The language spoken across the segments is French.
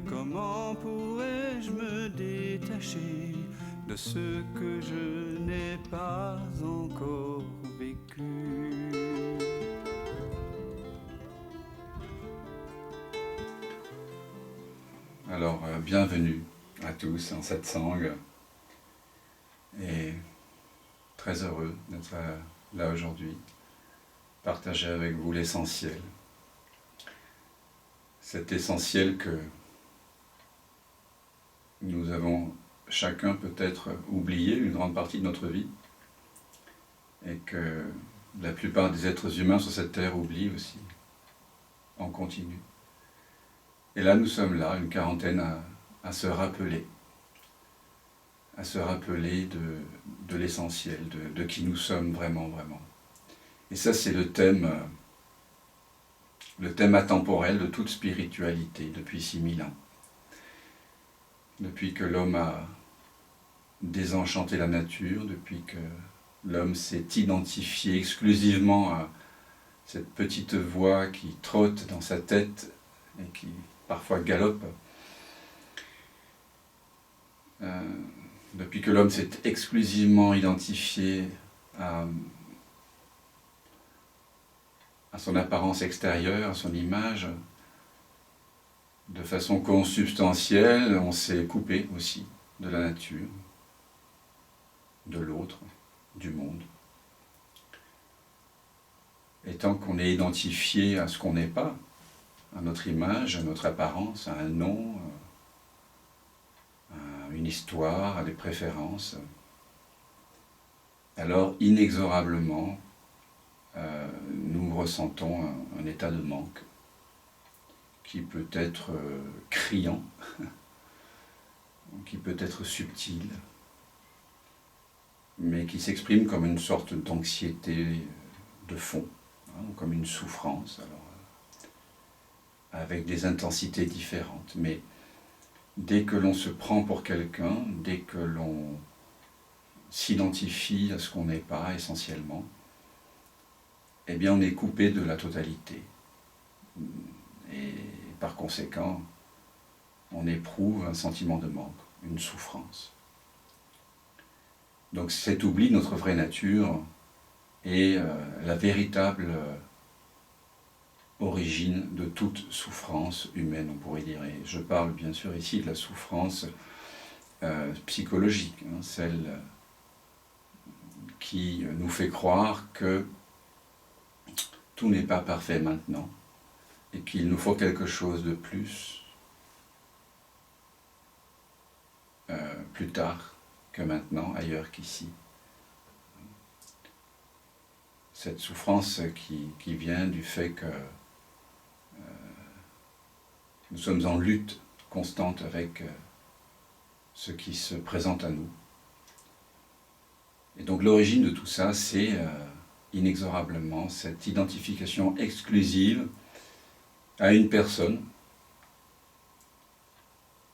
Comment pourrais-je me détacher de ce que je n'ai pas encore vécu? Alors, bienvenue à tous en cette sangue et très heureux d'être là aujourd'hui, partager avec vous l'essentiel. Cet essentiel que nous avons chacun peut-être oublié une grande partie de notre vie et que la plupart des êtres humains sur cette terre oublient aussi, en continu. Et là, nous sommes là, une quarantaine, à se rappeler de l'essentiel, de qui nous sommes vraiment, vraiment. Et ça, c'est le thème atemporel de toute spiritualité depuis 6000 ans. Depuis que l'homme a désenchanté la nature, depuis que l'homme s'est identifié exclusivement à cette petite voix qui trotte dans sa tête et qui parfois galope, depuis que l'homme s'est exclusivement identifié à son apparence extérieure, à son image, de façon consubstantielle, on s'est coupé aussi de la nature, de l'autre, du monde. Et tant qu'on est identifié à ce qu'on n'est pas, à notre image, à notre apparence, à un nom, à une histoire, à des préférences, alors inexorablement, nous ressentons un état de manque qui peut être criant, qui peut être subtil, mais qui s'exprime comme une sorte d'anxiété de fond, comme une souffrance, alors, avec des intensités différentes. Mais dès que l'on se prend pour quelqu'un, dès que l'on s'identifie à ce qu'on n'est pas essentiellement, eh bien on est coupé de la totalité. Et par conséquent, on éprouve un sentiment de manque, une souffrance. Donc cet oubli de notre vraie nature est la véritable origine de toute souffrance humaine, on pourrait dire. Et je parle bien sûr ici de la souffrance psychologique, celle qui nous fait croire que tout n'est pas parfait maintenant et qu'il nous faut quelque chose de plus tard que maintenant, ailleurs qu'ici. Cette souffrance qui vient du fait que nous sommes en lutte constante avec ce qui se présente à nous. Et donc l'origine de tout ça, c'est inexorablement cette identification exclusive à une personne.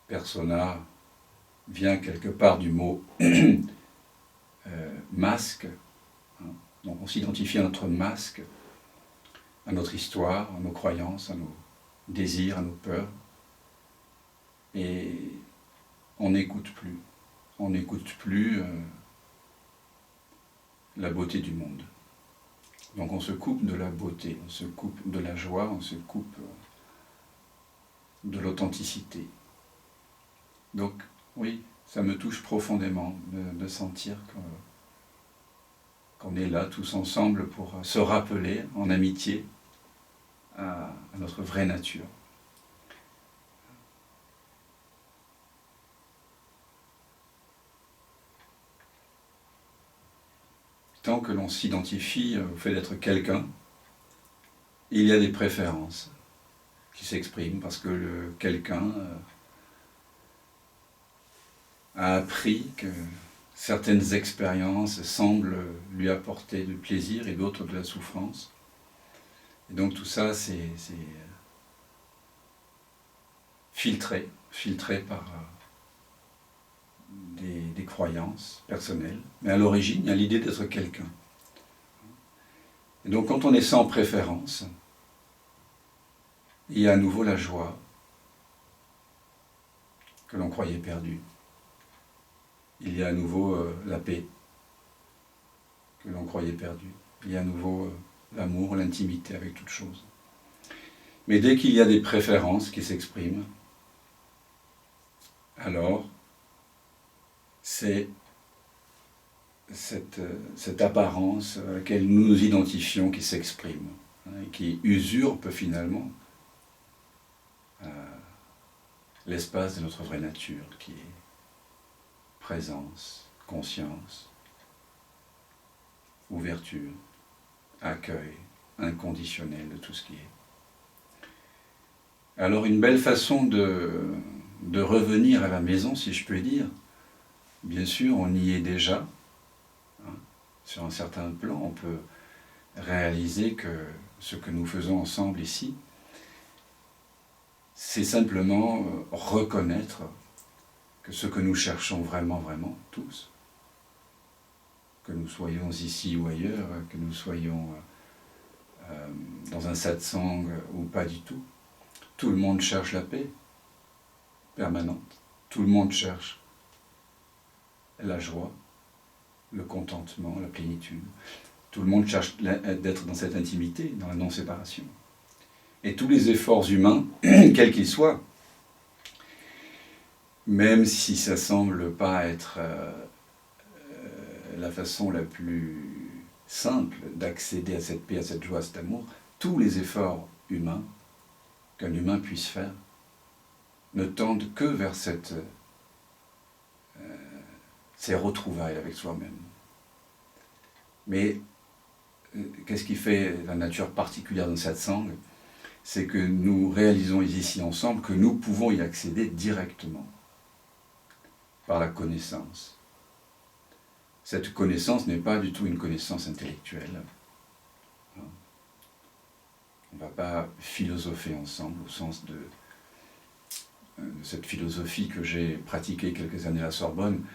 Persona vient quelque part du mot masque. Donc on s'identifie à notre masque, à notre histoire, à nos croyances, à nos désirs, à nos peurs. Et on n'écoute plus. On n'écoute plus la beauté du monde. Donc on se coupe de la beauté, on se coupe de la joie, on se coupe de l'authenticité. Donc oui, ça me touche profondément de sentir qu'on est là tous ensemble pour se rappeler en amitié à notre vraie nature. Tant que l'on s'identifie au fait d'être quelqu'un, il y a des préférences qui s'expriment parce que le quelqu'un a appris que certaines expériences semblent lui apporter du plaisir et d'autres de la souffrance. Et donc tout ça, c'est filtré par des croyances personnelles. Mais à l'origine, il y a l'idée d'être quelqu'un. Et donc quand on est sans préférence, il y a à nouveau la joie, que l'on croyait perdue. Il y a à nouveau la paix que l'on croyait perdue. Il y a à nouveau l'amour, l'intimité avec toute chose. Mais dès qu'il y a des préférences qui s'expriment, alors c'est cette apparence à laquelle nous nous identifions qui s'exprime, et qui usurpe finalement l'espace de notre vraie nature, qui est présence, conscience, ouverture, accueil inconditionnel de tout ce qui est. Alors une belle façon de revenir à la maison, si je puis dire, bien sûr on y est déjà, hein, sur un certain plan, on peut réaliser que ce que nous faisons ensemble ici, c'est simplement reconnaître que ce que nous cherchons vraiment, vraiment, tous, que nous soyons ici ou ailleurs, que nous soyons dans un satsang ou pas du tout, tout le monde cherche la paix permanente, tout le monde cherche la joie, le contentement, la plénitude, tout le monde cherche d'être dans cette intimité, dans la non-séparation. Et tous les efforts humains, quels qu'ils soient, même si ça semble pas être la façon la plus simple d'accéder à cette paix, à cette joie, à cet amour, tous les efforts humains qu'un humain puisse faire ne tendent que vers ces retrouvailles avec soi-même. Mais qu'est-ce qui fait la nature particulière de cette satsang ? C'est que nous réalisons ici ensemble que nous pouvons y accéder directement, par la connaissance. Cette connaissance n'est pas du tout une connaissance intellectuelle. On ne va pas philosopher ensemble au sens de cette philosophie que j'ai pratiquée quelques années à la Sorbonne,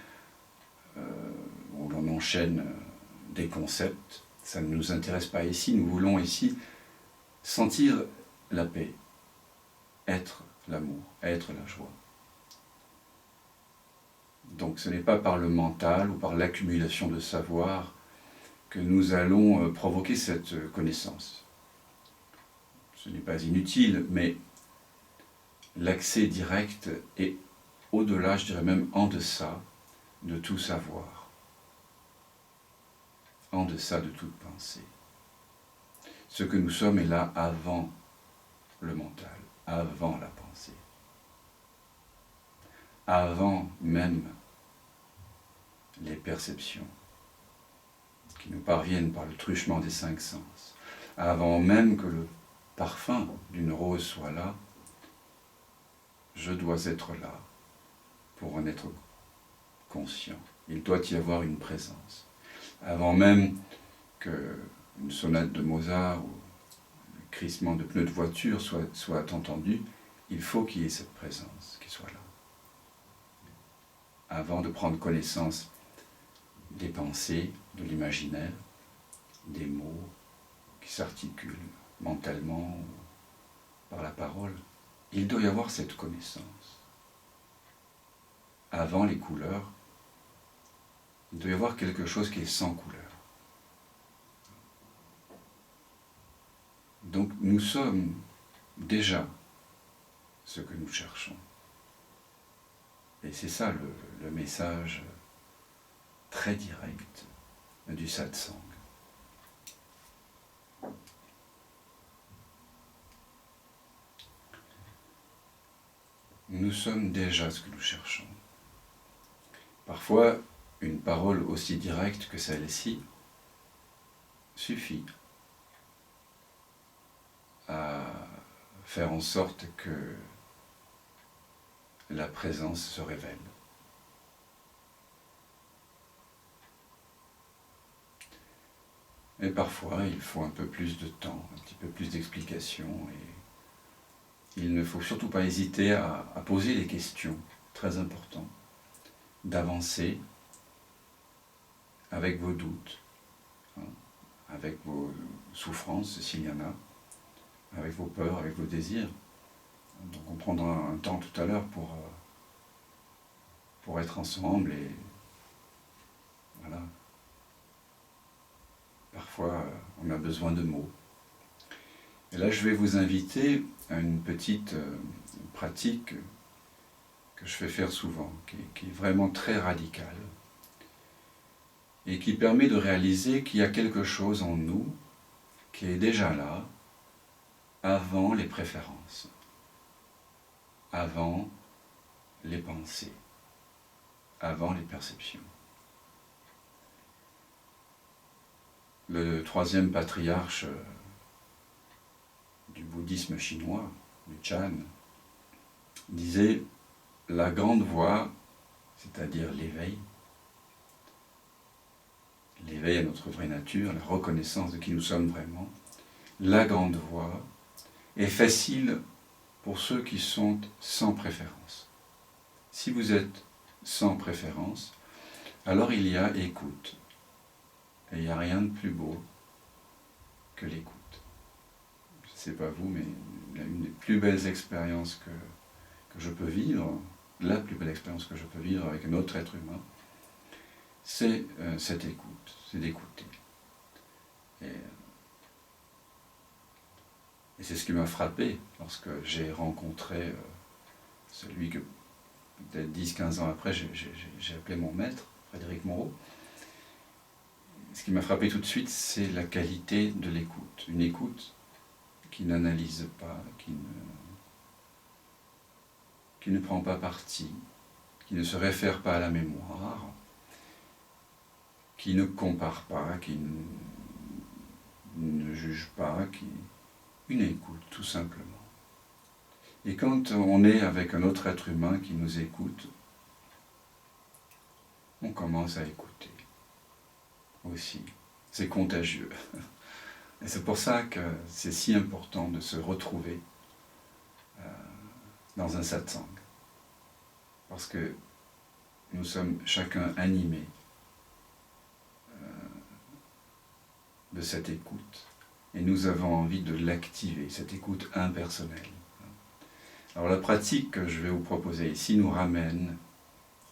où l'on enchaîne des concepts. Ça ne nous intéresse pas ici. Nous voulons ici sentir la paix, être l'amour, être la joie. Donc ce n'est pas par le mental ou par l'accumulation de savoir que nous allons provoquer cette connaissance. Ce n'est pas inutile, mais l'accès direct est au-delà, je dirais même en deçà de tout savoir, en deçà de toute pensée. Ce que nous sommes est là avant le mental, avant la pensée, avant même les perceptions qui nous parviennent par le truchement des 5 sens, avant même que le parfum d'une rose soit là, je dois être là pour en être conscient. Il doit y avoir une présence. Avant même qu'une sonate de Mozart ou un crissement de pneus de voiture soit entendu, il faut qu'il y ait cette présence qui soit là. Avant de prendre connaissance des pensées, de l'imaginaire, des mots qui s'articulent mentalement ou par la parole, il doit y avoir cette connaissance. Avant les couleurs, il doit y avoir quelque chose qui est sans couleur. Donc nous sommes déjà ce que nous cherchons. Et c'est ça le message très direct du satsang. Nous sommes déjà ce que nous cherchons. Parfois, une parole aussi directe que celle-ci suffit à faire en sorte que la présence se révèle. Et parfois, il faut un peu plus de temps, un petit peu plus d'explications, et il ne faut surtout pas hésiter à poser des questions, très importantes, d'avancer avec vos doutes, avec vos souffrances, s'il y en a, avec vos peurs, avec vos désirs. Donc on prendra un temps tout à l'heure pour pour être ensemble et voilà. Parfois, on a besoin de mots. Et là, je vais vous inviter à une petite pratique que je fais faire souvent, qui est vraiment très radicale et qui permet de réaliser qu'il y a quelque chose en nous qui est déjà là avant les préférences, avant les pensées, avant les perceptions. Le troisième patriarche du bouddhisme chinois, le Chan, disait « La grande voie, c'est-à-dire l'éveil à notre vraie nature, la reconnaissance de qui nous sommes vraiment, la grande voie est facile pour ceux qui sont sans préférence. Si vous êtes sans préférence, alors il y a écoute. Et il n'y a rien de plus beau que l'écoute. Je ne sais pas vous, mais une des plus belles expériences que je peux vivre, la plus belle expérience que je peux vivre avec un autre être humain, c'est cette écoute, c'est d'écouter. Et c'est ce qui m'a frappé lorsque j'ai rencontré celui que peut-être 10-15 ans après j'ai appelé mon maître, Frédéric Moreau. Ce qui m'a frappé tout de suite, c'est la qualité de l'écoute. Une écoute qui n'analyse pas, qui ne prend pas parti, qui ne se réfère pas à la mémoire, qui ne compare pas, qui ne juge pas, une écoute tout simplement. Et quand on est avec un autre être humain qui nous écoute, on commence à écouter aussi. C'est contagieux. Et c'est pour ça que c'est si important de se retrouver dans un satsang. Parce que nous sommes chacun animés de cette écoute. Et nous avons envie de l'activer, cette écoute impersonnelle. Alors la pratique que je vais vous proposer ici nous ramène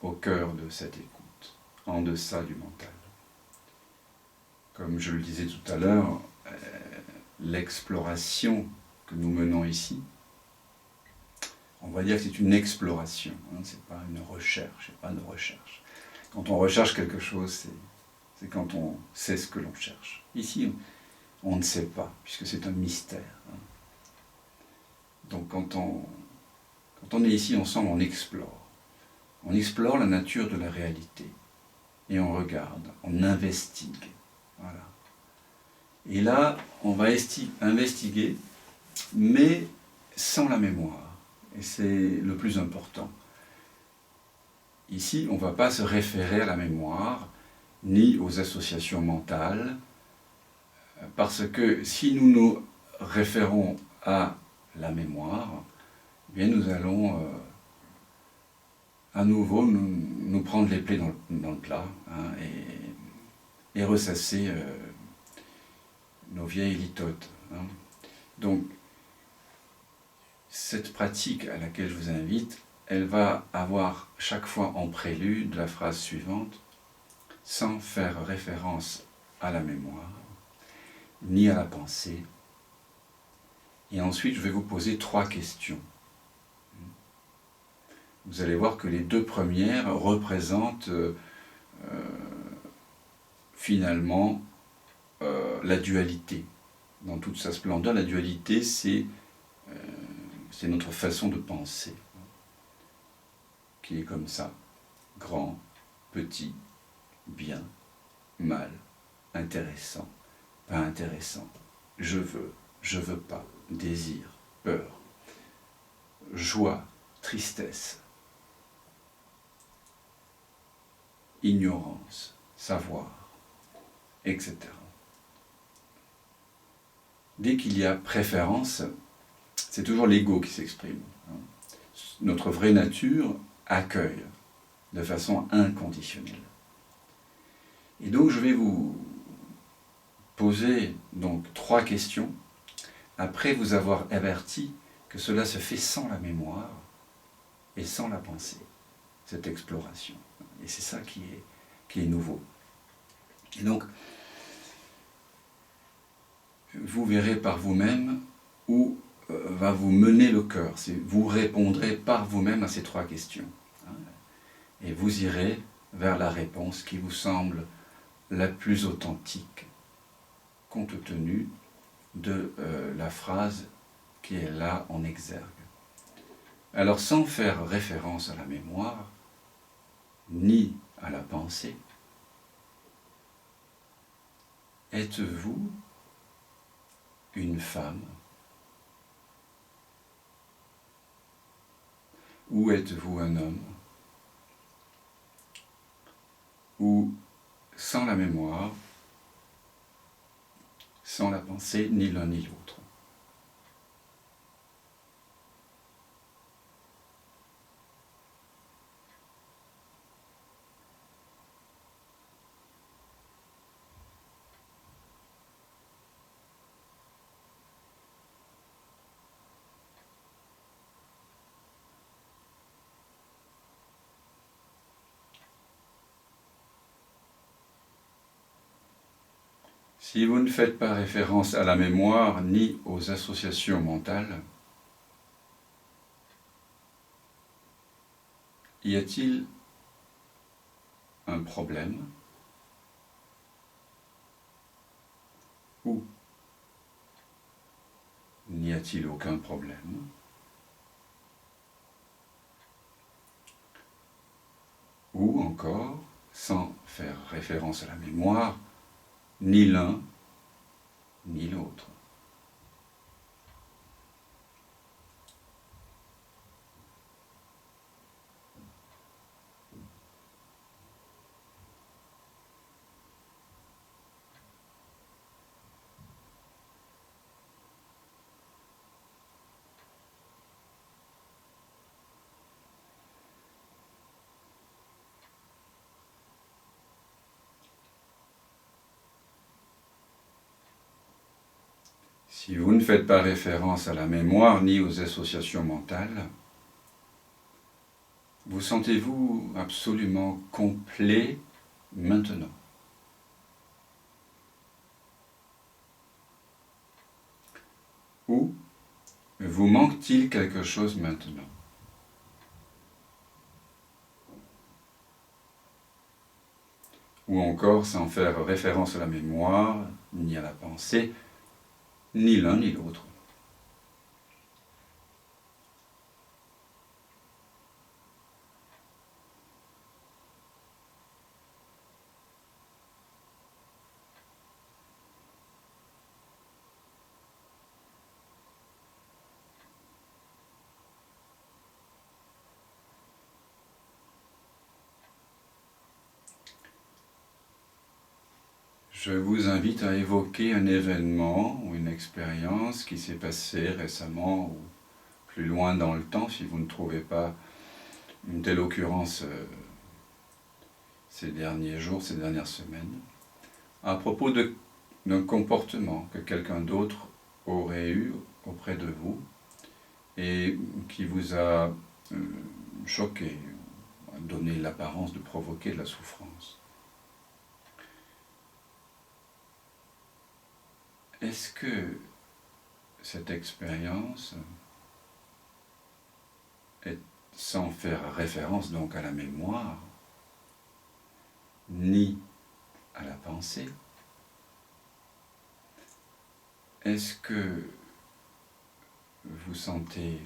au cœur de cette écoute, en deçà du mental. Comme je le disais tout à l'heure, l'exploration que nous menons ici, on va dire que c'est une exploration, c'est pas une recherche, c'est pas une recherche. Quand on recherche quelque chose, c'est quand on sait ce que l'on cherche. Ici, on ne sait pas, puisque c'est un mystère. Donc quand on est ici ensemble, on explore. On explore la nature de la réalité. Et on regarde, on investigue. Voilà. Et là, on va investiguer, mais sans la mémoire. Et c'est le plus important. Ici, on ne va pas se référer à la mémoire, ni aux associations mentales, parce que si nous nous référons à la mémoire, eh bien nous allons à nouveau nous prendre les plaies dans le plat et ressasser nos vieilles litotes. Donc, cette pratique à laquelle je vous invite, elle va avoir chaque fois en prélude la phrase suivante, sans faire référence à la mémoire, ni à la pensée. Et ensuite, je vais vous poser 3 questions. Vous allez voir que les 2 premières représentent finalement la dualité. Dans toute sa splendeur, la dualité, c'est notre façon de penser, qui est comme ça, grand, petit, bien, mal, intéressant, pas intéressant, je veux pas, désir, peur, joie, tristesse, ignorance, savoir, etc. Dès qu'il y a préférence, c'est toujours l'ego qui s'exprime. Notre vraie nature accueille de façon inconditionnelle. Et donc je vais vous poser donc 3 questions, après vous avoir averti que cela se fait sans la mémoire et sans la pensée. cette exploration. Et c'est ça qui est nouveau. Et donc, vous verrez par vous-même où va vous mener le cœur. Vous répondrez par vous-même à ces trois questions. Et vous irez vers la réponse qui vous semble la plus authentique, compte tenu de la phrase qui est là en exergue. Alors, sans faire référence à la mémoire, ni à la pensée, êtes-vous une femme ou êtes-vous un homme? Ou sans la mémoire, sans la pensée, ni l'un ni l'autre. Si vous ne faites pas référence à la mémoire ni aux associations mentales, y a-t-il un problème ou n'y a-t-il aucun problème? Ou encore, sans faire référence à la mémoire, ni l'un ni l'autre. Si vous ne faites pas référence à la mémoire ni aux associations mentales, vous sentez-vous absolument complet maintenant? Ou vous manque-t-il quelque chose maintenant? Ou encore, sans faire référence à la mémoire, ni à la pensée, ni l'un ni l'autre. Je vous invite à évoquer un événement ou une expérience qui s'est passée récemment ou plus loin dans le temps, si vous ne trouvez pas une telle occurrence ces derniers jours, ces dernières semaines, à propos d'un comportement que quelqu'un d'autre aurait eu auprès de vous et qui vous a choqué, donné l'apparence de provoquer de la souffrance. Est-ce que cette expérience est, sans faire référence donc à la mémoire, ni à la pensée, est-ce que vous sentez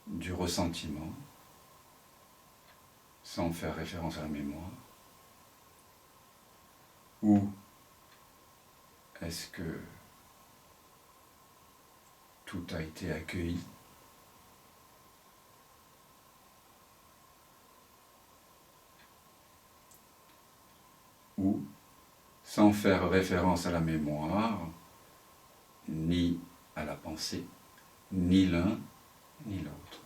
du ressentiment, sans faire référence à la mémoire, ou est-ce que tout a été accueilli? Ou, sans faire référence à la mémoire, ni à la pensée, ni l'un ni l'autre.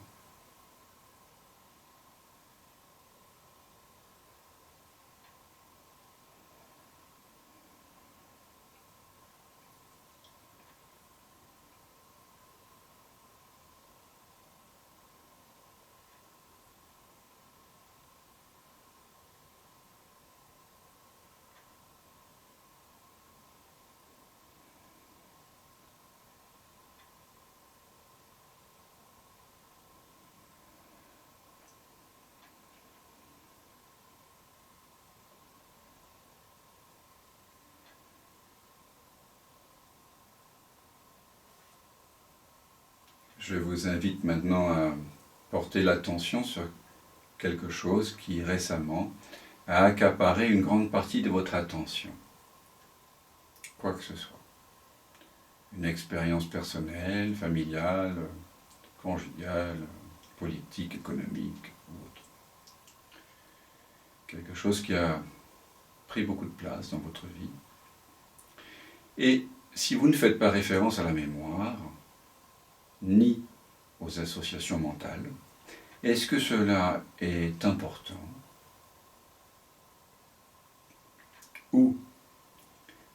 je vous invite maintenant à porter l'attention sur quelque chose qui récemment a accaparé une grande partie de votre attention. Quoi que ce soit. Une expérience personnelle, familiale, conjugale, politique, économique ou autre. Quelque chose qui a pris beaucoup de place dans votre vie. Et si vous ne faites pas référence à la mémoire, ni aux associations mentales, est-ce que cela est important? Ou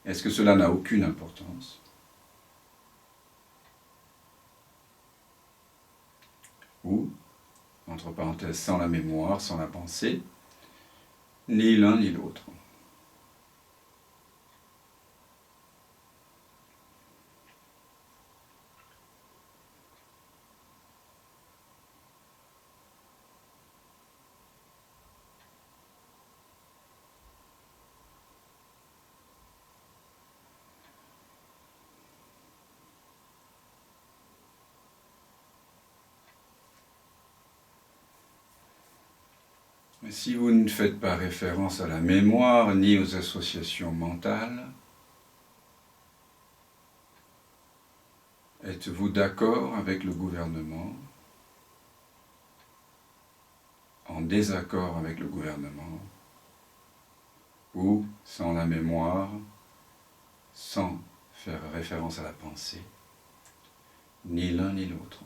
est-ce que cela n'a aucune importance? Ou, entre parenthèses, sans la mémoire, sans la pensée, ni l'un ni l'autre. Mais si vous ne faites pas référence à la mémoire ni aux associations mentales, êtes-vous d'accord avec le gouvernement? En désaccord avec le gouvernement? Ou sans la mémoire, sans faire référence à la pensée, ni l'un ni l'autre?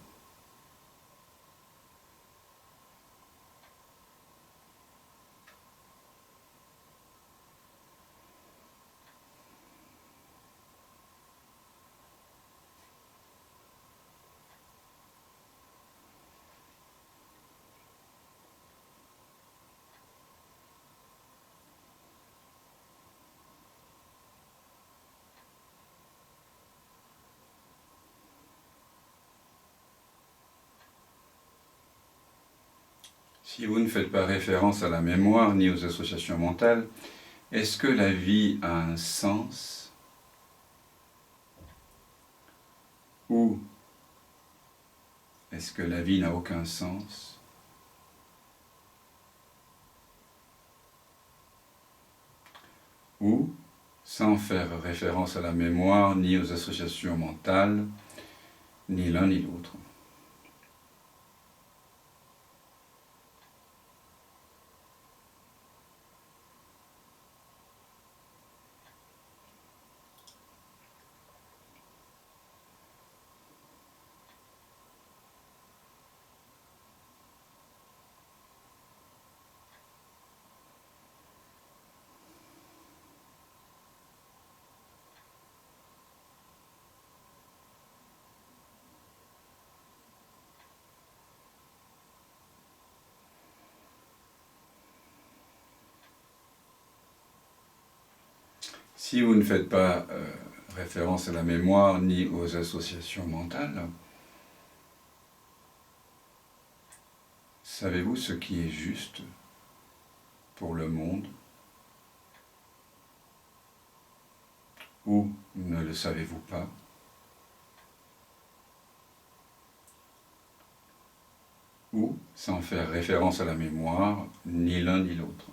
Si vous ne faites pas référence à la mémoire ni aux associations mentales, est-ce que la vie a un sens? Ou est-ce que la vie n'a aucun sens? Ou, sans faire référence à la mémoire ni aux associations mentales, ni l'un ni l'autre? Si vous ne faites pas référence à la mémoire ni aux associations mentales, savez-vous ce qui est juste pour le monde? Ou ne le savez-vous pas? Ou, sans faire référence à la mémoire, ni l'un ni l'autre?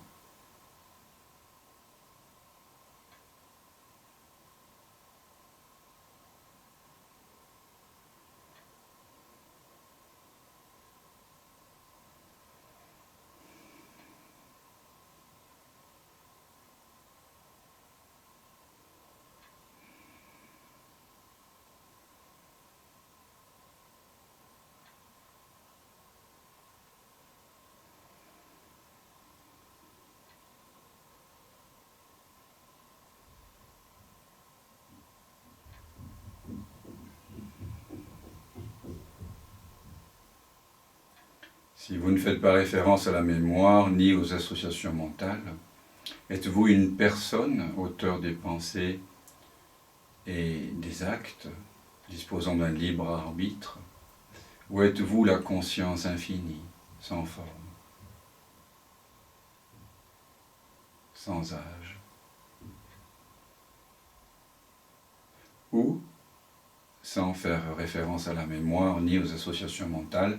Si vous ne faites pas référence à la mémoire ni aux associations mentales, êtes-vous une personne, auteur des pensées et des actes, disposant d'un libre arbitre, ou êtes-vous la conscience infinie, sans forme, sans âge? Ou, sans faire référence à la mémoire, ni aux associations mentales,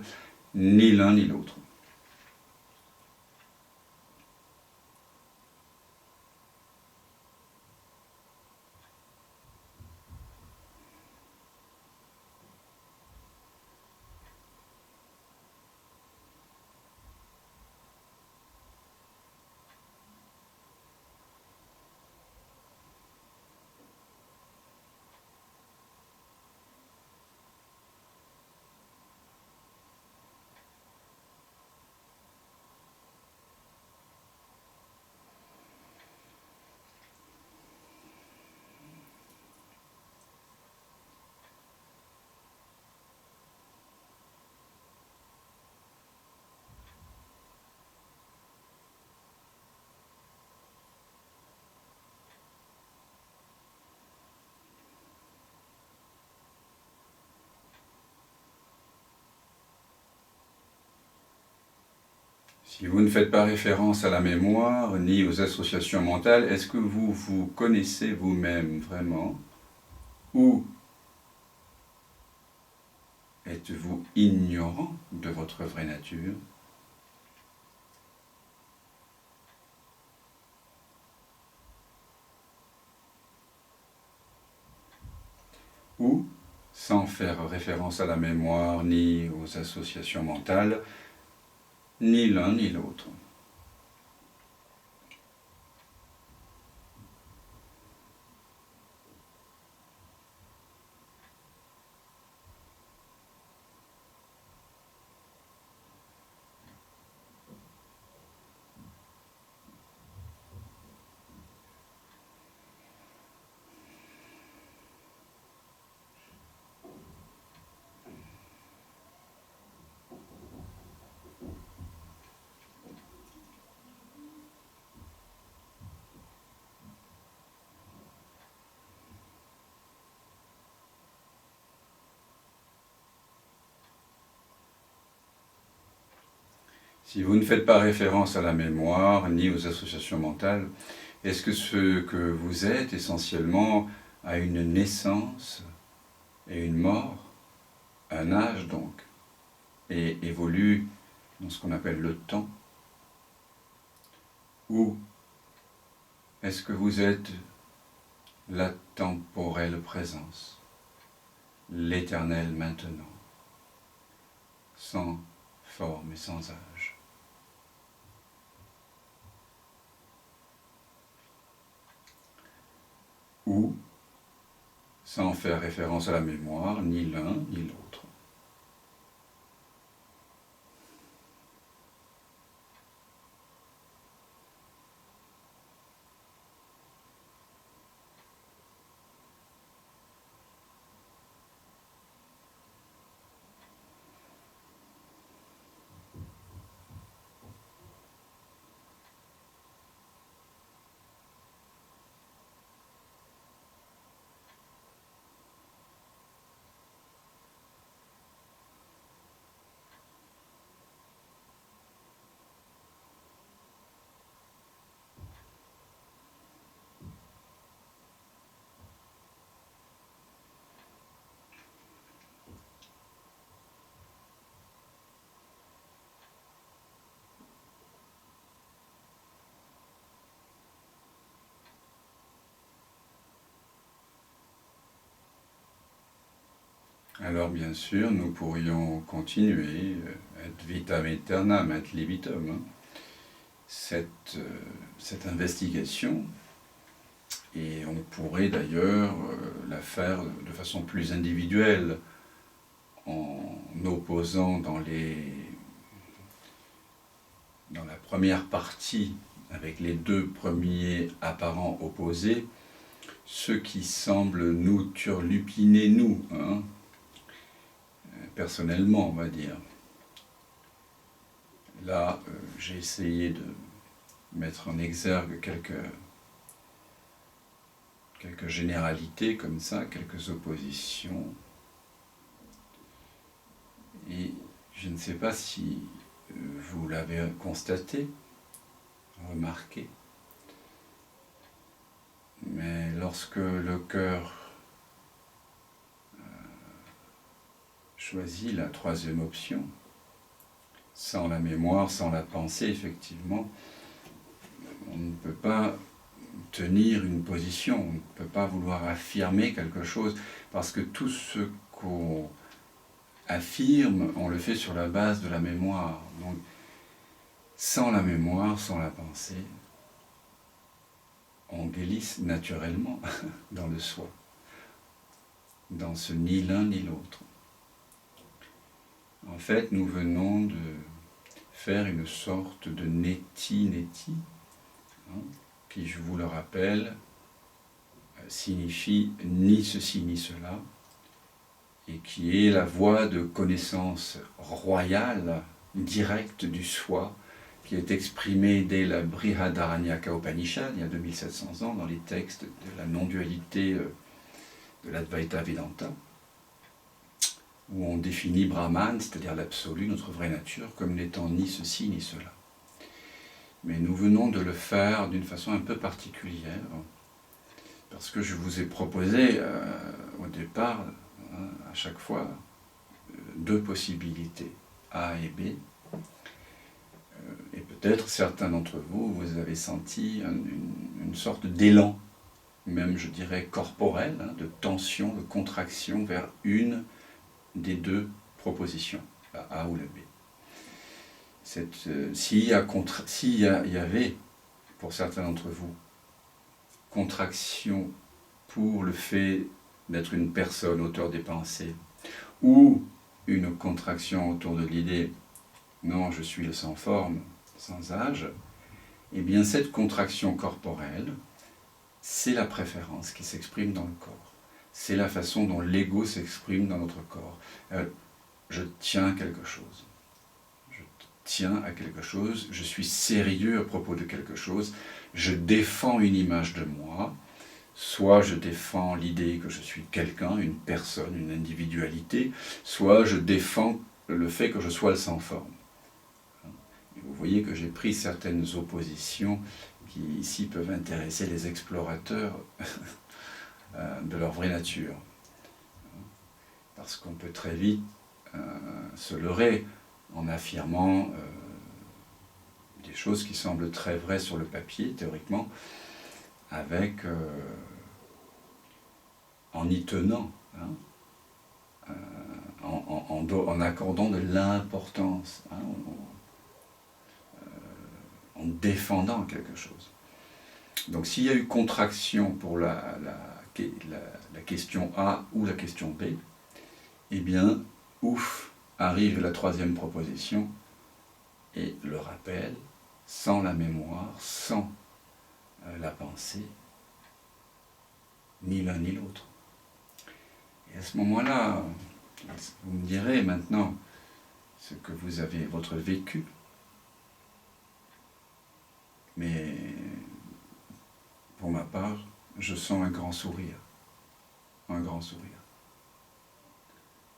ni l'un ni l'autre. Si vous ne faites pas référence à la mémoire ni aux associations mentales, est-ce que vous vous connaissez vous-même vraiment? Ou êtes-vous ignorant de votre vraie nature? Ou, sans faire référence à la mémoire ni aux associations mentales, ni l'un ni l'autre. Si vous ne faites pas référence à la mémoire ni aux associations mentales, est-ce que ce que vous êtes essentiellement a une naissance et une mort, un âge donc, et évolue dans ce qu'on appelle le temps? Ou est-ce que vous êtes la temporelle présence, l'éternel maintenant, sans forme et sans âge? Ou, sans faire référence à la mémoire, ni l'un ni l'autre. Alors bien sûr, nous pourrions continuer, ad vitam aeternam, ad libitum, cette investigation, et on pourrait d'ailleurs la faire de façon plus individuelle, en opposant dans la première partie, avec les deux premiers apparents opposés, ce qui semble nous turlupiner, nous, personnellement, on va dire. Là, j'ai essayé de mettre en exergue quelques généralités comme ça, quelques oppositions. Et je ne sais pas si vous l'avez constaté, remarqué, mais lorsque le cœur choisi la troisième option. Sans la mémoire, sans la pensée, effectivement, on ne peut pas tenir une position, on ne peut pas vouloir affirmer quelque chose, parce que tout ce qu'on affirme, on le fait sur la base de la mémoire. Donc, sans la mémoire, sans la pensée, on glisse naturellement dans le soi, dans ce ni l'un ni l'autre. En fait, nous venons de faire une sorte de neti-neti, qui, je vous le rappelle, signifie ni ceci ni cela, et qui est la voie de connaissance royale, directe du soi, qui est exprimée dès la Brihadaranyaka Upanishad, il y a 2700 ans, dans les textes de la non-dualité de l'Advaita Vedanta, où on définit Brahman, c'est-à-dire l'absolu, notre vraie nature, comme n'étant ni ceci ni cela. Mais nous venons de le faire d'une façon un peu particulière, parce que je vous ai proposé au départ, à chaque fois, deux possibilités, A et B. Et peut-être certains d'entre vous, vous avez senti une sorte d'élan, même je dirais corporel, de tension, de contraction vers une des deux propositions, la A ou la B. S'il y avait, pour certains d'entre vous, contraction pour le fait d'être une personne, auteur des pensées, ou une contraction autour de l'idée « non, je suis le sans forme, sans âge », eh bien cette contraction corporelle, c'est la préférence qui s'exprime dans le corps. C'est la façon dont l'ego s'exprime dans notre corps. Je tiens à quelque chose. Je tiens à quelque chose, je suis sérieux à propos de quelque chose, je défends une image de moi, soit je défends l'idée que je suis quelqu'un, une personne, une individualité, soit je défends le fait que je sois le sans forme. Et vous voyez que j'ai pris certaines oppositions qui ici peuvent intéresser les explorateurs de leur vraie nature. Parce qu'on peut très vite se leurrer en affirmant des choses qui semblent très vraies sur le papier, théoriquement, avec, en y tenant, en accordant de l'importance, en défendant quelque chose. Donc s'il y a eu contraction pour la question A ou la question B, eh bien, ouf, arrive la troisième proposition, et le rappel, sans la mémoire, sans la pensée, ni l'un ni l'autre. Et à ce moment-là, vous me direz maintenant ce que vous avez, votre vécu, mais pour ma part, je sens un grand sourire. Un grand sourire.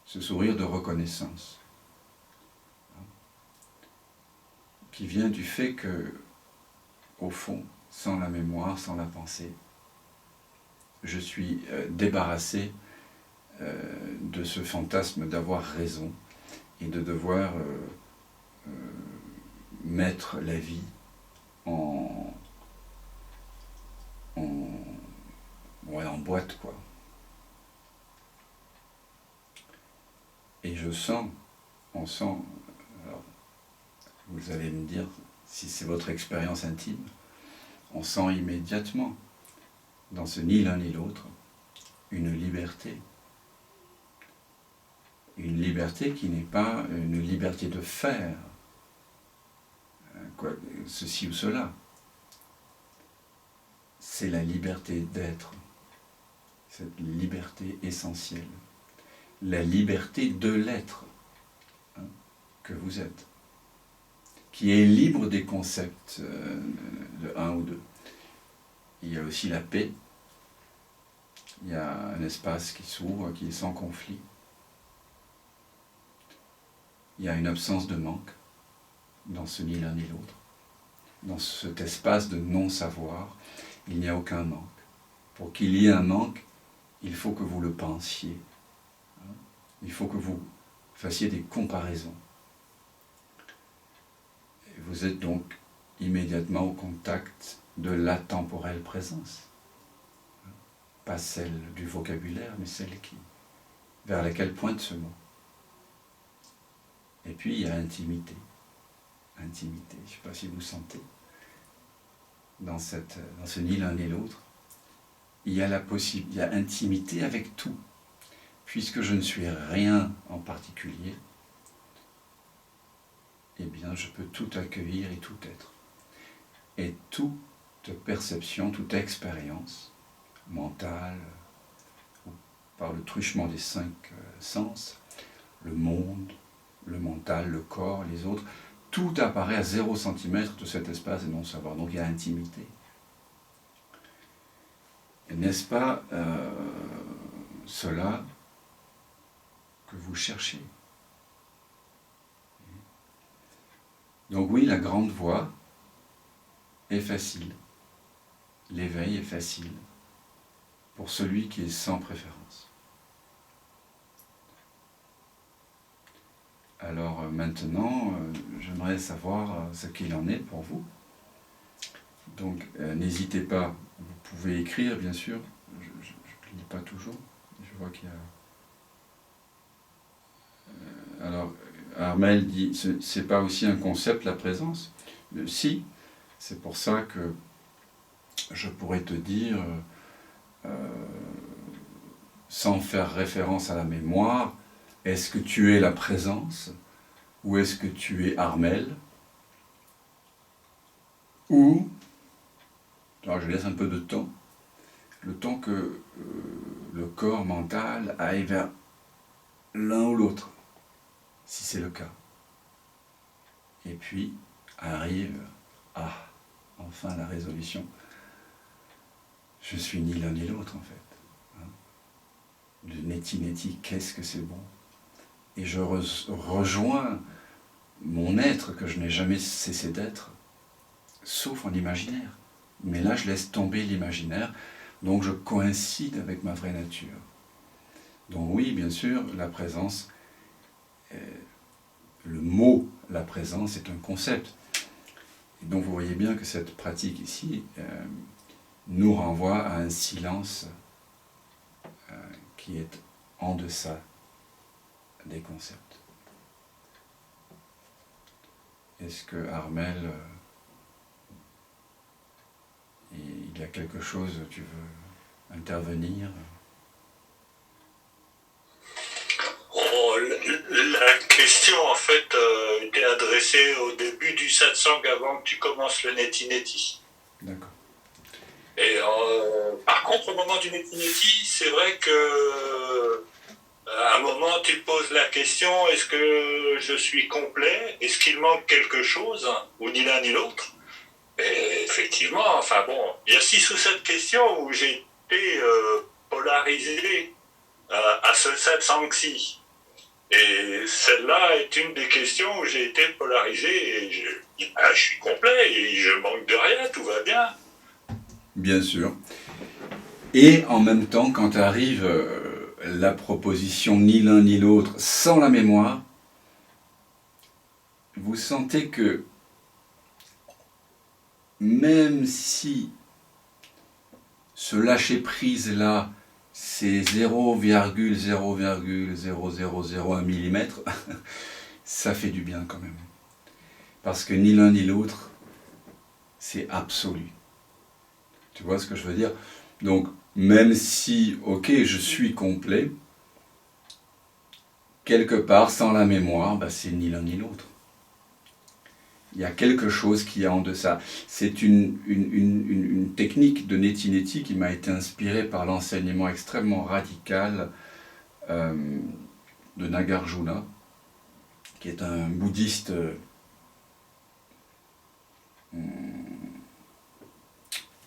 Ce sourire de reconnaissance, qui vient du fait que, au fond, sans la mémoire, sans la pensée, je suis débarrassé de ce fantasme d'avoir raison et de devoir mettre la vie en boîte, quoi. Et je sens, on sent, alors, vous allez me dire si c'est votre expérience intime, on sent immédiatement, dans ce ni l'un ni l'autre, une liberté. Une liberté qui n'est pas une liberté de faire ceci ou cela. C'est la liberté d'être, cette liberté essentielle, la liberté de l'être que vous êtes, qui est libre des concepts de un ou deux. Il y a aussi la paix, il y a un espace qui s'ouvre, qui est sans conflit. Il y a une absence de manque dans ce ni l'un ni l'autre. Dans cet espace de non-savoir, il n'y a aucun manque. Pour qu'il y ait un manque, il faut que vous le pensiez. Il faut que vous fassiez des comparaisons. Et vous êtes donc immédiatement au contact de la temporelle présence. Pas celle du vocabulaire, mais celle vers laquelle pointe ce mot. Et puis il y a intimité. Intimité, je ne sais pas si vous sentez, dans ce ni l'un ni l'autre, il y a intimité avec tout. Puisque je ne suis rien en particulier, eh bien je peux tout accueillir et tout être. Et toute perception, toute expérience mentale, ou par le truchement des 5 sens, le monde, le mental, le corps, les autres, tout apparaît à 0 cm de cet espace et non-savoir. Donc il y a intimité. Et n'est-ce pas cela que vous cherchez? Donc oui, la grande voie est facile. L'éveil est facile pour celui qui est sans préférence. Alors maintenant, j'aimerais savoir ce qu'il en est pour vous. Donc n'hésitez pas, vous pouvez écrire bien sûr, je ne lis pas toujours, je vois qu'il y a... Alors Armel dit, c'est pas aussi un concept la présence? Si, c'est pour ça que je pourrais te dire, sans faire référence à la mémoire, est-ce que tu es la présence ou est-ce que tu es Armel? Ou, alors je laisse un peu de temps, le temps que le corps mental aille vers l'un ou l'autre, si c'est le cas. Et puis arrive, enfin la résolution. Je suis ni l'un ni l'autre en fait. Le neti-neti, qu'est-ce que c'est bon. Et je rejoins mon être que je n'ai jamais cessé d'être, sauf en imaginaire. Mais là, je laisse tomber l'imaginaire, donc je coïncide avec ma vraie nature. Donc oui, bien sûr, la présence, le mot « la présence » est un concept. Et donc vous voyez bien que cette pratique ici nous renvoie à un silence qui est en deçà des concepts. Est-ce que Armel, il y a quelque chose, tu veux intervenir? La question en fait était adressée au début du satsang avant que tu commences le neti-neti. D'accord. Et par contre, au moment du neti-neti, c'est vrai que à un moment, tu te poses la question, est-ce que je suis complet? Est-ce qu'il manque quelque chose? Ou ni l'un ni l'autre? Et effectivement, enfin bon, il y a 6 ou 7 questions où j'ai été polarisé à ce satsang-ci. Et celle-là est une des questions où j'ai été polarisé et je suis complet et je manque de rien, tout va bien. Bien sûr. Et en même temps, quand arrive la proposition ni l'un ni l'autre sans la mémoire, vous sentez que même si ce lâcher-prise-là, c'est 0,00001 mm, ça fait du bien quand même. Parce que ni l'un ni l'autre, c'est absolu. Tu vois ce que je veux dire? Donc, même si, ok, je suis complet, quelque part, sans la mémoire, c'est ni l'un ni l'autre. Il y a quelque chose qui est en deçà. C'est une technique de neti-neti qui m'a été inspirée par l'enseignement extrêmement radical de Nagarjuna, qui est un bouddhiste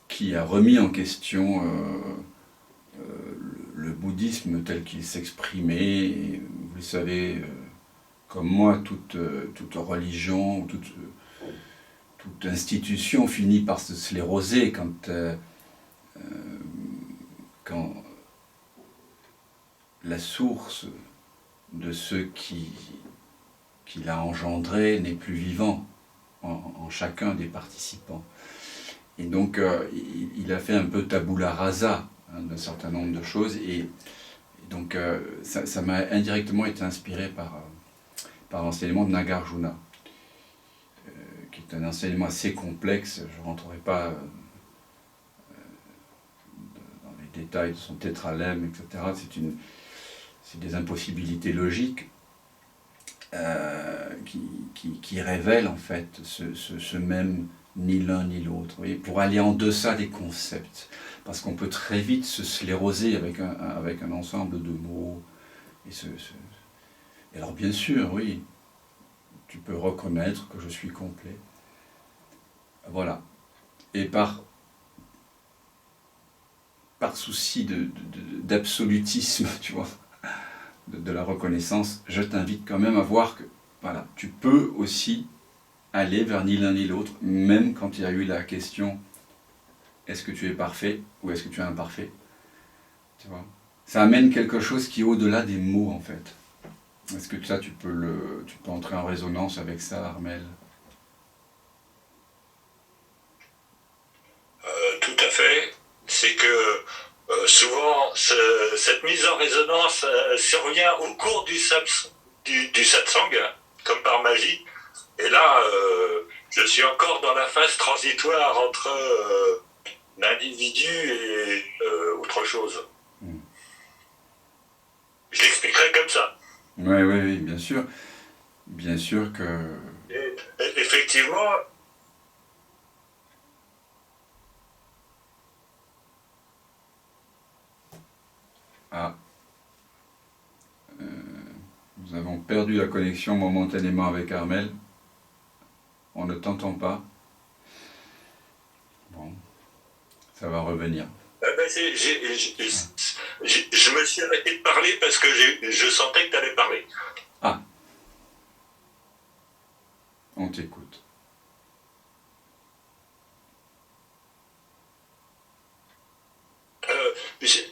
qui a remis en question le bouddhisme tel qu'il s'exprimait. Et vous le savez, comme moi, toute religion, toute institution finit par se scléroser quand la source de ceux qui l'a engendré n'est plus vivant en chacun des participants. Et donc, il a fait un peu tabula rasa d'un certain nombre de choses. Et donc, ça m'a indirectement été inspiré par l'enseignement de Nagarjuna, qui est un enseignement assez complexe. Je ne rentrerai pas dans les détails de son tétralème, etc. C'est des impossibilités logiques qui révèlent en fait ce même ni l'un ni l'autre, pour aller en deçà des concepts. Parce qu'on peut très vite se scléroser avec un ensemble de mots. Et alors bien sûr, oui, tu peux reconnaître que je suis complet. Voilà. Et par souci d'absolutisme, tu vois, de la reconnaissance, je t'invite quand même à voir que voilà, tu peux aussi aller vers ni l'un ni l'autre, même quand il y a eu la question est-ce que tu es parfait ou est-ce que tu es imparfait, tu vois. Ça amène quelque chose qui est au-delà des mots en fait. Est-ce que ça tu peux entrer en résonance avec ça, Armel? Tout à fait. C'est que souvent cette mise en résonance survient au cours du satsang, comme par magie. Et là, je suis encore dans la phase transitoire entre l'individu et autre chose. Je l'expliquerai comme ça. Oui, bien sûr. Bien sûr que... Et effectivement... Ah. Nous avons perdu la connexion momentanément avec Armel. On ne t'entend pas. Bon, ça va revenir. Je me suis arrêté de parler parce que je sentais que tu allais parler. Ah. On t'écoute.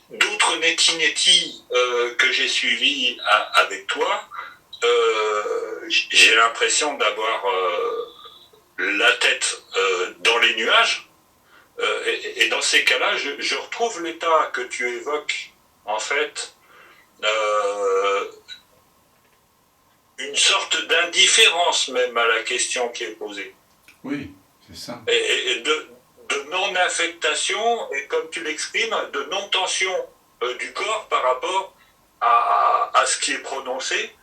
D'autres Neti que j'ai suivis avec toi, j'ai l'impression d'avoir la tête dans les nuages. Et dans ces cas-là, je retrouve l'état que tu évoques, en fait, une sorte d'indifférence même à la question qui est posée. Oui, c'est ça. Et de non-affectation, et comme tu l'exprimes, de non-tension du corps par rapport à ce qui est prononcé.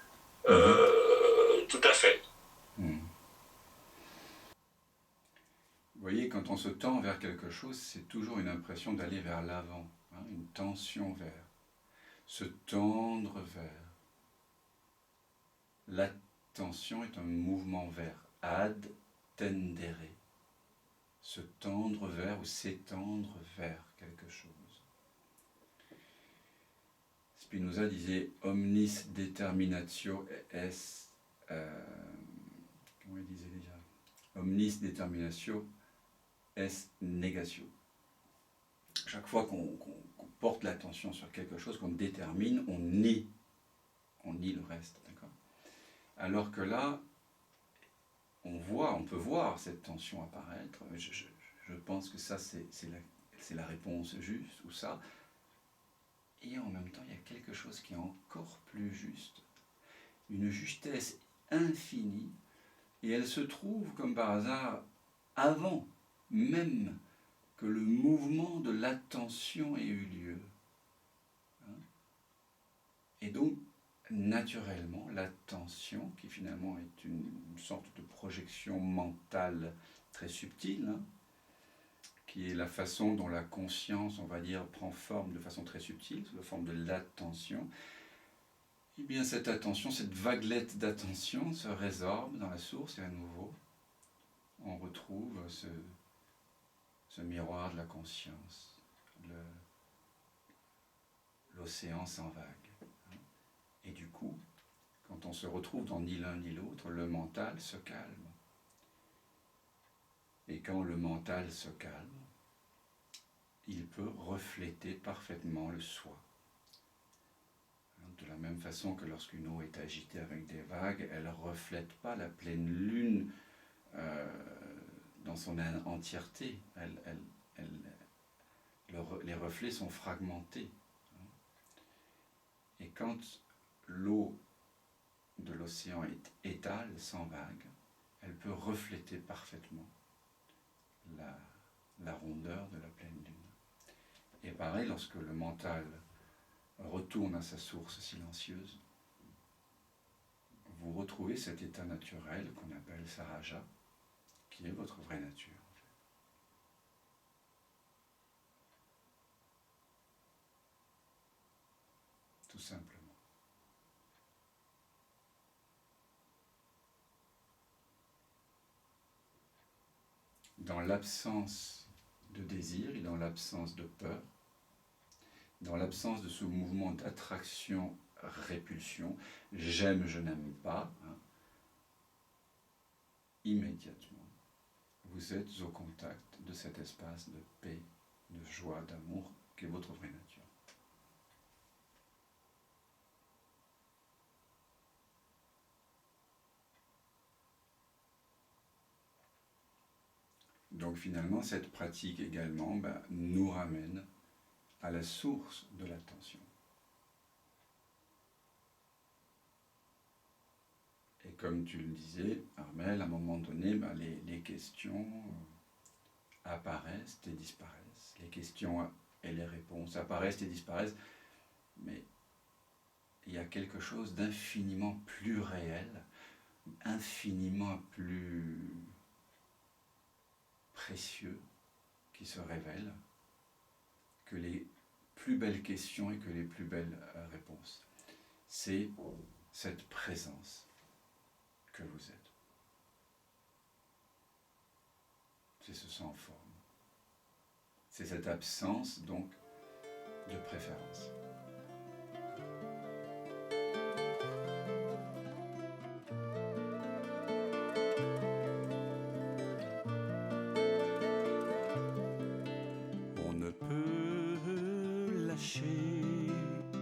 Tout à fait. Vous voyez, quand on se tend vers quelque chose, c'est toujours une impression d'aller vers l'avant, hein, une tension vers, se tendre vers. L'attention est un mouvement vers, ad tendere, se tendre vers ou s'étendre vers quelque chose. Spinoza disait omnis determinatio est, comment il disait déjà? Omnis determinatio est negatio. Chaque fois qu'on porte l'attention sur quelque chose, qu'on détermine, on nie le reste, d'accord? Alors que là, on peut voir cette tension apparaître. Je pense que ça, c'est la réponse juste, ou ça. Et en même temps, il y a quelque chose qui est encore plus juste, une justesse infinie, et elle se trouve, comme par hasard, avant même que le mouvement de l'attention ait eu lieu. Et donc, naturellement, l'attention, qui finalement est une sorte de projection mentale très subtile, hein, qui est la façon dont la conscience, on va dire, prend forme de façon très subtile, sous la forme de l'attention, eh bien cette attention, cette vaguelette d'attention se résorbe dans la source et à nouveau, on retrouve ce miroir de la conscience, l'océan sans vague. Et du coup, quand on se retrouve dans ni l'un ni l'autre, le mental se calme. Et quand le mental se calme, il peut refléter parfaitement le soi. de la même façon que lorsqu'une eau est agitée avec des vagues, elle ne reflète pas la pleine lune dans son entièreté. Les reflets sont fragmentés. Et quand l'eau de l'océan est étale, sans vagues, elle peut refléter parfaitement la rondeur de la pleine lune. Et pareil, lorsque le mental retourne à sa source silencieuse, vous retrouvez cet état naturel qu'on appelle Saraja, qui est votre vraie nature. Tout simplement. Dans l'absence de désir et dans l'absence de peur, dans l'absence de ce mouvement d'attraction-répulsion, j'aime, je n'aime pas, immédiatement, vous êtes au contact de cet espace de paix, de joie, d'amour, qui est votre vraie nature. Donc finalement, cette pratique également nous ramène à la source de l'attention. Et comme tu le disais, Armel, à un moment donné, les questions apparaissent et disparaissent. Les questions et les réponses apparaissent et disparaissent, mais il y a quelque chose d'infiniment plus réel, infiniment plus précieux qui se révèle que les plus belles questions et que les plus belles réponses. C'est cette présence que vous êtes. C'est ce sans forme. C'est cette absence, donc, de préférence. On ne peut lâcher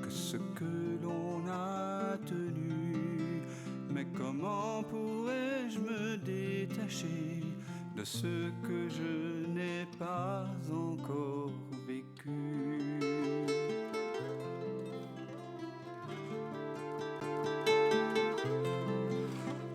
que ce que l'on a tenu. Mais comment pourrais-je me détacher de ce que je n'ai pas encore vécu?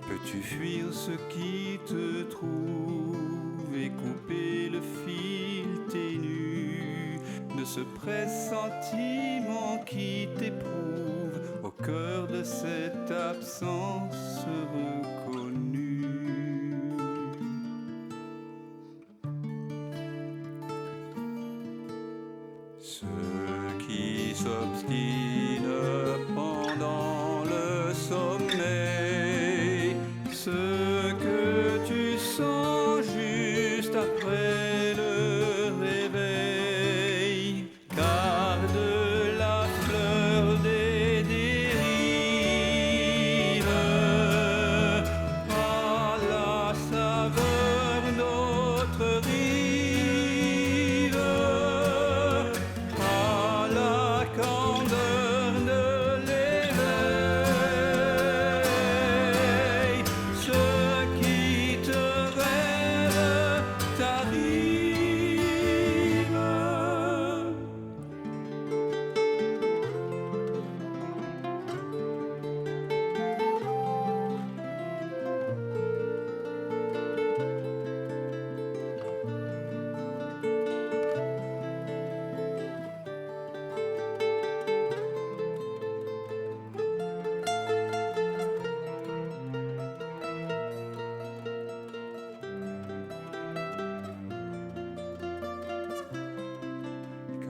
Peux-tu fuir ce qui te trouve et couper le fil ténu de ce pressentiment qui t'éprouve au cœur de cette absence reconnue? Ceux qui s'obstinent pendant le sommeil, ce que tu sens juste après le réveil, garde la fleur des dérives à la saveur d'autres rives, à la candeur de l'éveil. Ce qui te rêve t'arrive.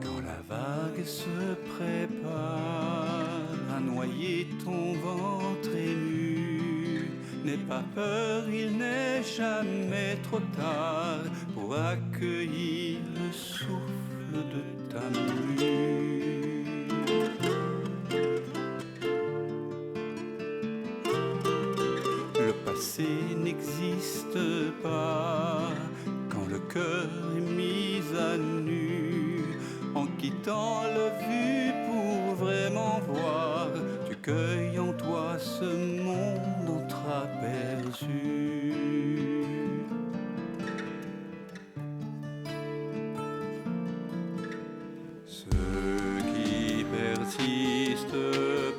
Quand la vague se prépare à noyer ton ventre nu, n'aie pas peur, il n'est jamais trop tard pour accueillir le souffle de ta mue. Le passé n'existe pas quand le cœur est mis à nu. En quittant le vu pour vraiment voir, tu cueille en toi ce monde entreaperçu. Ceux qui persistent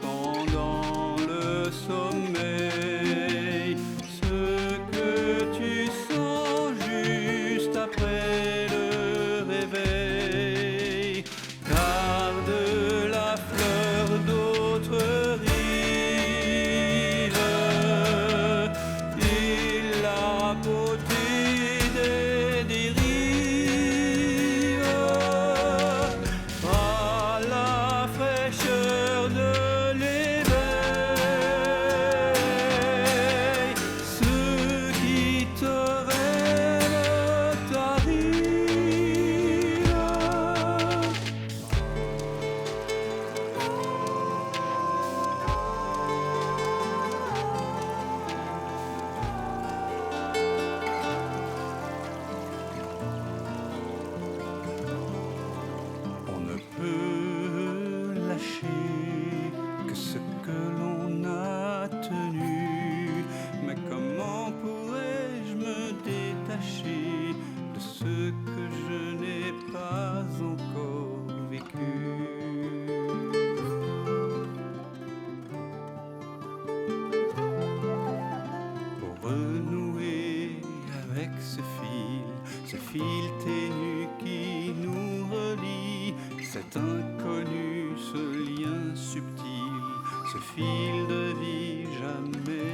pendant le sommeil, ce que tu sens juste après le réveil, garde la fleur d'autres rives et la beauté des dérives. À la fraîcheur de l'éveil, ce qui te rêve t'arrive. On ne peut lâcher que ce que l'on a tenu, mais comment pourrais-je me détacher de ce que je n'ai pas encore vécu? Pour renouer avec ce fil ténu qui nous relie, cet inconnu, ce lien subtil, ce fil de vie jamais